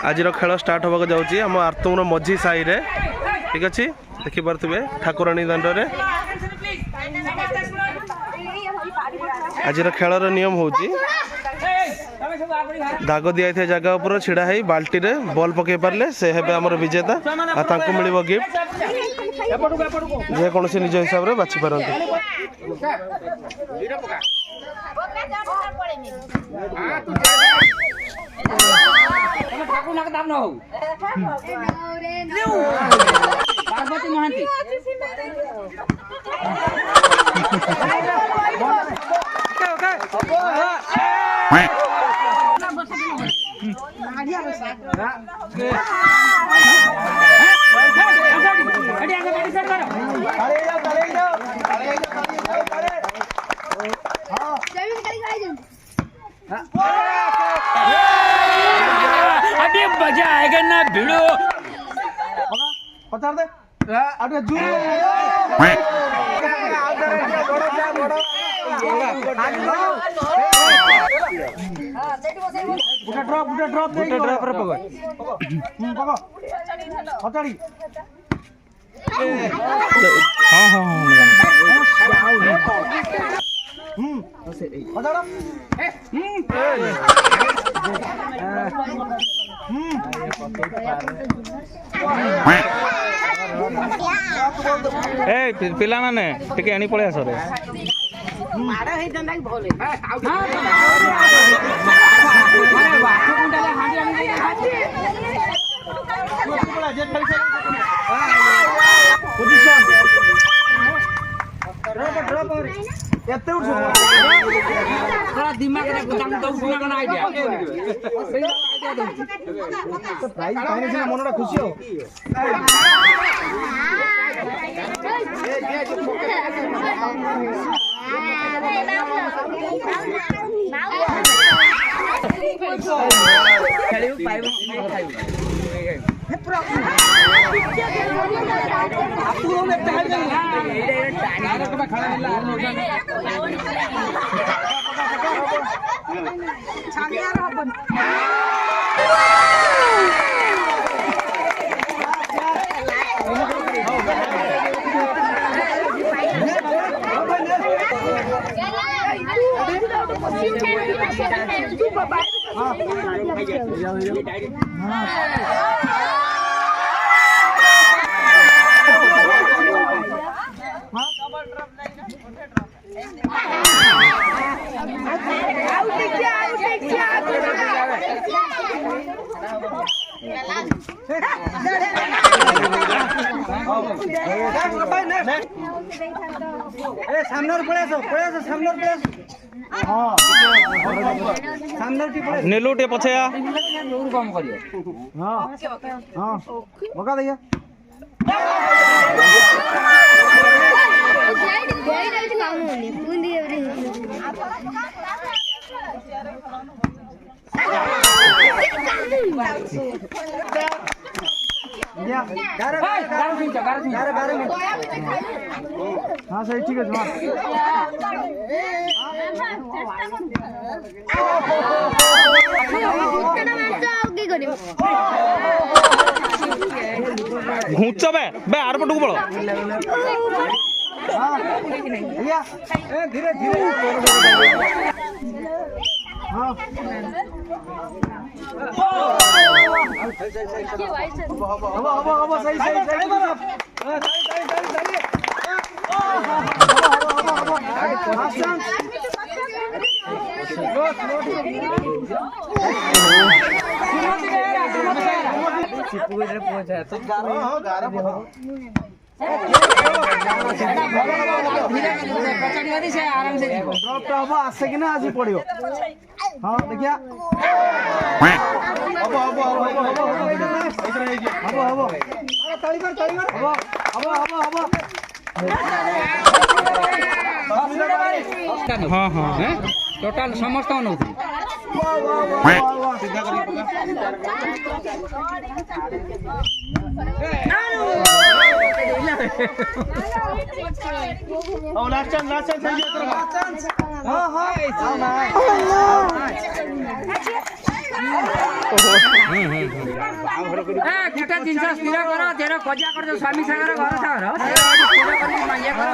आज खेल स्टार्ट होगा जाऊँगी आम आर्तुर मझी साई रे ठीक अच्छे देखिपे ठाकुराणी दांड रे आज खेलर नियम हूँ दाग दिखाई जगह उपर छिड़ा है बाल्टी रे बॉल पकई पारे से हेबे आमर विजेता आ मिल गिफ्ट जेकोसी निज हिसाब से बाछि पारती पार्वती महांती अभी मजा आएगा ना भिड़ो पचार दे अरे जू बुटा ड्रॉप रे पकड़ पकड़ पचाड़ी हां हां पिला माने टिके आनी पळे आसो रे माडा हे दंडा भले पोजीशन ड्रॉप एते उठ थोड़ा दिमाग रे गोदाम तो सुना कोन आईडिया तो प्राइस पाने से मनटा खुशी हो खेलियो पाइबो खाइबो नेलू टे पछया काम करियो हां हां मौका दिया हाँ सही ठीक है घुच बे आर पटू बड़ धीरे धीरे हाँ सही सही आसे कि ना आज पड़ो हाँ देखिया हाँ हाँ टोटाल समस्त सीधा करी पका लास्ट चांस सही हां गोटे जिनस स्थिर कर तेरा खजा कर स्वामी सागर घर सागर मांगिया कर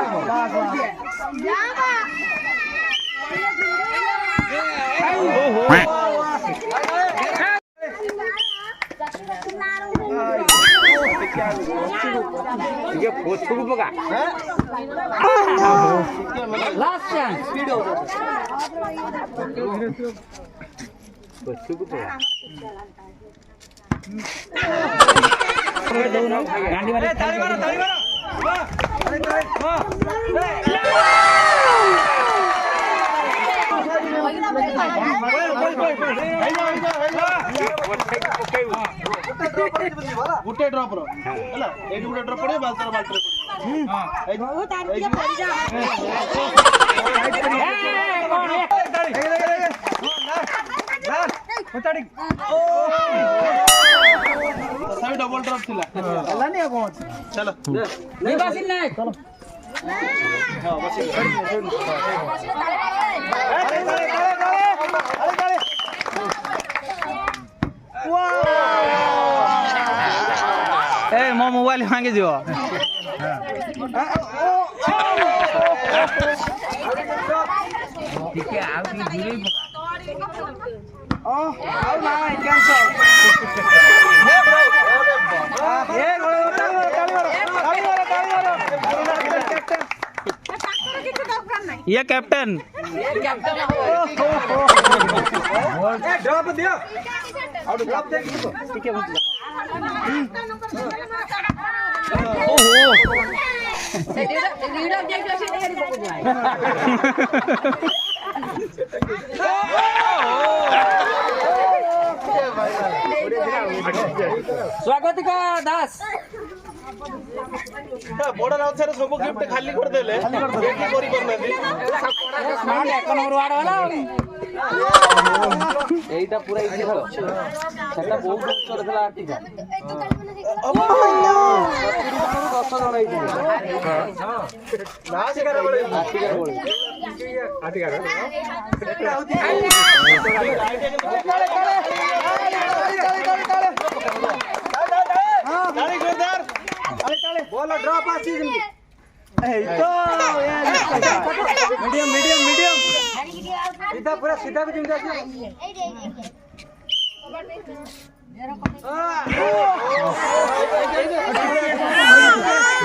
लास्ट चांस गांडी वाले ताली मारो गुटे ड्रॉप रो हैला एडी गुटे ड्रॉप पड़े बाल्टर बाल्टर हां बहुत आरती पड़ जा कौन है बताड़ी सभी डबल ड्रॉप थिला हला नहीं कौन चलो नहीं बासिल नहीं चलो हां बासिल ए मो मोबाइल भांगी जीव ठीक है आउ ती दूरे ଆଉ ନା କ୍ୟାନ୍ସଲ ये कैप्टन ड्रॉप दियो आउट ड्रॉप दे ठीक है ओहो से लीडर देख लो से स्वागतिका दास बड़ राउथर सब गिफ्ट खाली कर देले एकी करी करनांदी स्मार्ट एक नंबर वार्ड वाला এইটা পুরো ইজি হলো সেটা বহুত উত্তর দিলা আর্টিকা 10 জন আইছিল না সেটা বলে আর্টিকা गाड़ी जोरदार बोलो ड्रॉप आसी जल्दी ए तो यार मीडियम सीधा पूरा सीधा भी जिंदा आसी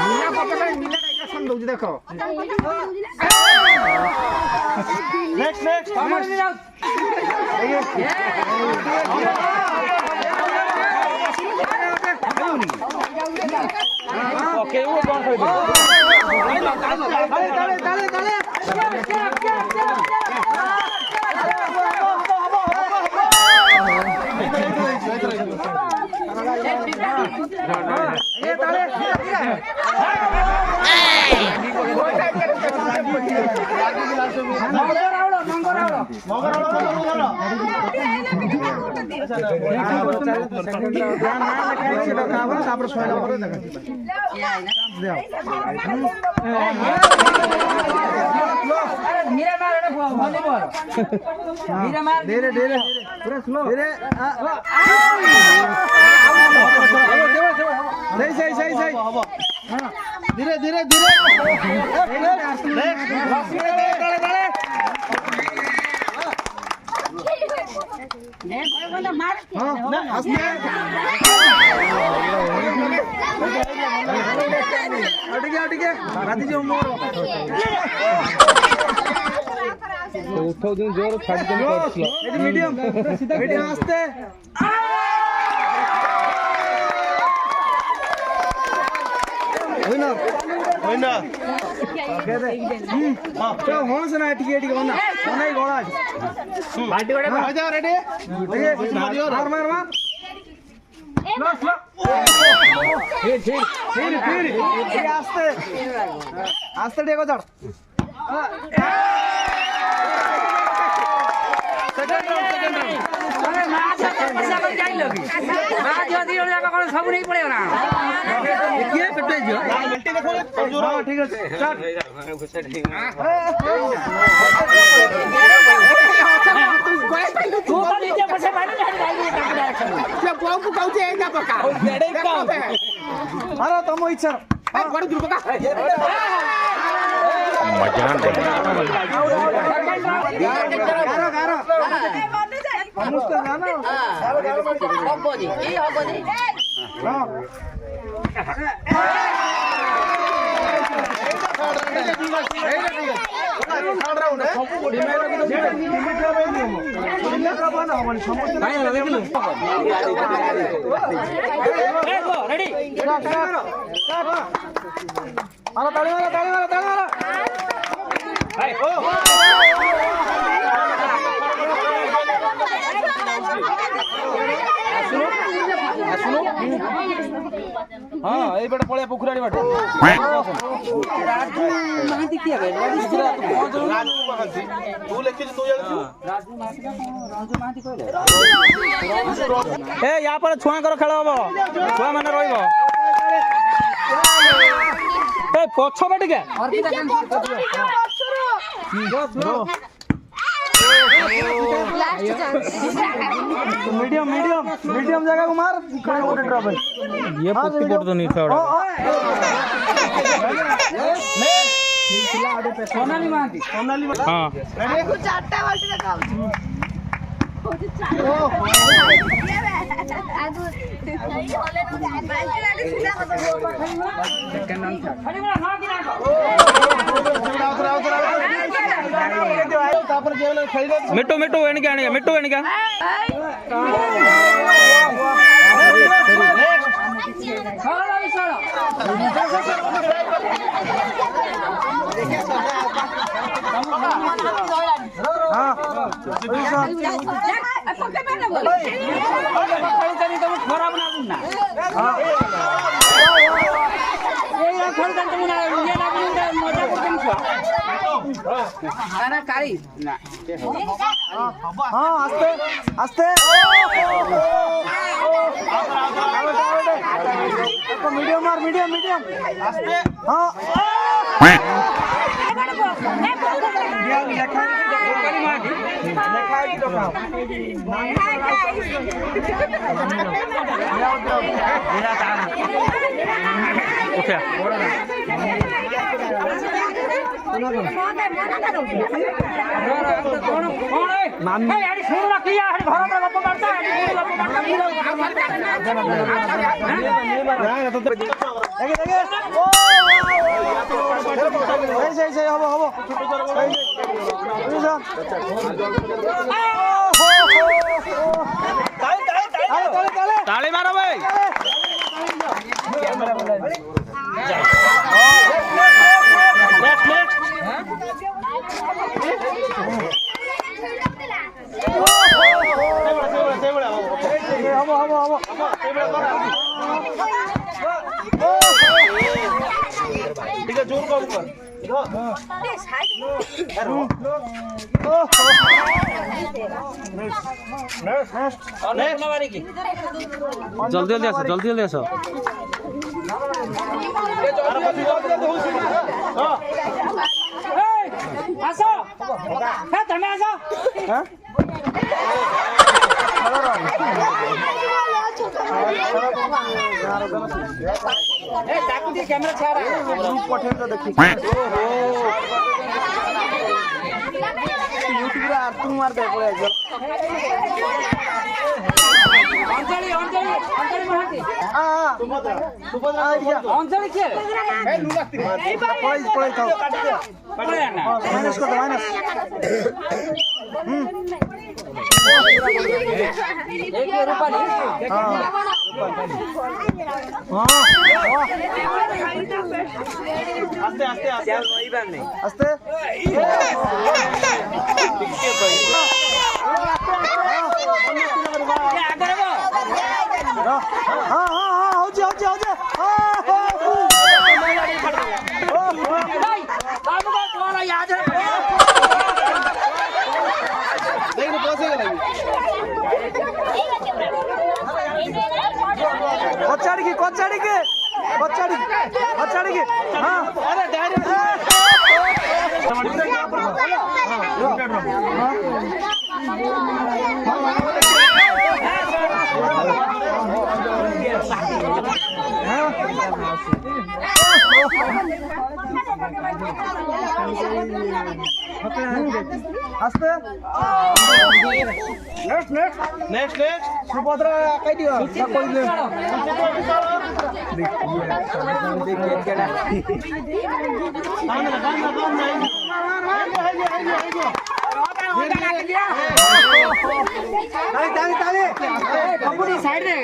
नीला पकड़ नीला डायरेक्शन दउजी देखो नेक्स्ट कॉमर्स जाओ ओके वो कौन कर दे धीरे धीरे पूरा स्लो धीरे सही धीरे धीरे धीरे राती जो उठाओ दिन जोर छाड़ दे मीडियम मीडियम आस्ते होइना चलो होन सुना टिके टिके होना होना ही गोला बाल्टी बड़े आ जा रेडी मार मार मार फिर आस्ते आस्ते देखो चढ़ सेकंड राउंड ପଇସା କରି ଯାଇଲ କି ମା ଝିଅ ଦି ଜଣ ଯାକ କଣ ସବୁ ନେଇ ପଳେଇବ ନା କିଏ କେତେ ଝିଅ ଠିକ ଅଛି ତୁ ତ ନିଜେ ପଇସା ପାଇଲୁ ସେ ପୁଅକୁ କହୁଛି ଏଇଟା ପକା ମାର ତମ ଇଚ୍ଛା ସମସ୍ତେ ଜାଣ ହବନି କି ହବନି ହଁ ଏଇପଟେ ପଳେଇବା ପୋଖରୀ ବାଟେ ଏ ୟା ପରେ ଛୁଆଙ୍କର ଖେଳ ହବ ଛୁଆ ମାନେ ରହିବ ଏ ପଛରେ ଟିକେ मीडियम मीडियम मीडियम जगह को मार गोटे ड्रॉप है ये पत्ती पड़ तो नहीं था सोनाली महांती हां चारटा बाल्टी का काम मिट्टू मिट्टू एणिका एणिका मिट्टू एणिका खराब ना मजा काली हाँ आस्ते आस्ते मीडियम मार मीडियम मीडियम आस्ते हाँ उठा ताली मारो भाई ठीक है जोर का ऊपर जल्दी जल्दी आस जल्दी जल्दी आस आसो तमें आसो कैमरा छाड़ा पठे तो देखी यूट्यूब रे आरतू मार दे पड़े अंजलि अंजलि अंजलि महांती हां सुभद्रा सुभद्रा अंजलि के पड़े खाओ पड़े ना माइनस कर दो माइनस एक रूपाली हां आस्ते आस्ते आस्ते नहीं बार नहीं आस्ते हां हां हां हो जा बाबू का तुम्हारा याद है नहीं तो कैसे लगी କଚାଡ଼ିକି କଚାଡ଼ିକି କଚାଡ଼ିକି କଚାଡ଼ିକି ହଁ ଆରେ ଡ୍ୟାଡି আস্তে নেক্সট সুভদ্রা কাই দিও কইলে ସାଇଡ୍ ରେ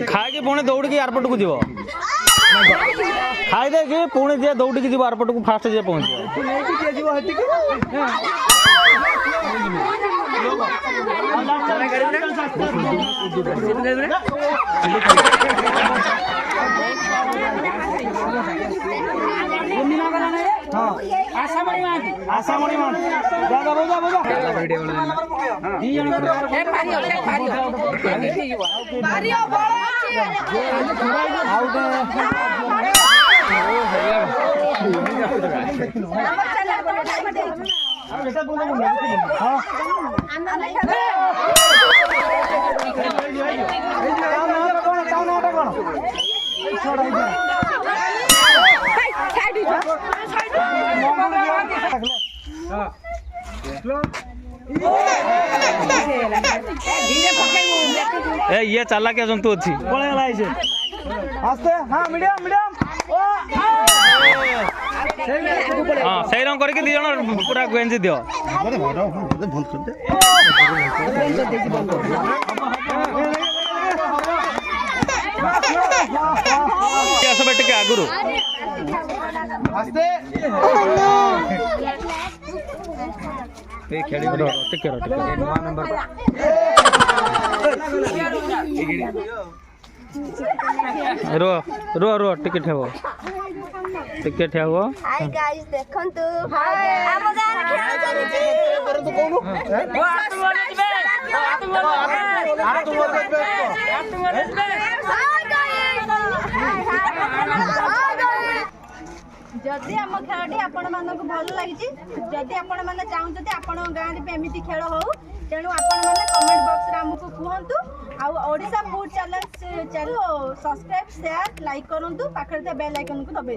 ଖାଇକି ପୁଣି ଦୌଡ଼ିକି ଏୟାରପୋର୍ଟକୁ ଯିବ ଖାଇ ଦେଇକି ପୁଣି ଯିଏ ଦୌଡ଼ିକି ଯିବ ଏୟାରପୋର୍ଟକୁ ଫାଷ୍ଟ ଯିଏ ପହଞ୍ଚିବ ଆଶାମଣି ମାନ ଯା ବୋଜା ବୋଜା ए ये चालाकिया जंतु अच्छी आस्ते हाँ मीडियम मीडियम हाँ सही रंग करके दी जन पूरा गुंजी दियो सब टिके आगुरु आस्ते टिके टिके रो रो रो टिकट है वो टिकट है वो हाय गाइस देखंतु हम गार खेल चलछि जदि आम खेलटी आपण मानक भल लगी जदि आपण माने चाहते आपण गाँव में एमती खेल हो तेणु आपण माने कमेंट बॉक्स रे हमको कहतु आ Odisha food challenge channel subscribe share like करंतु पाखरे बेल आइकन को दबाई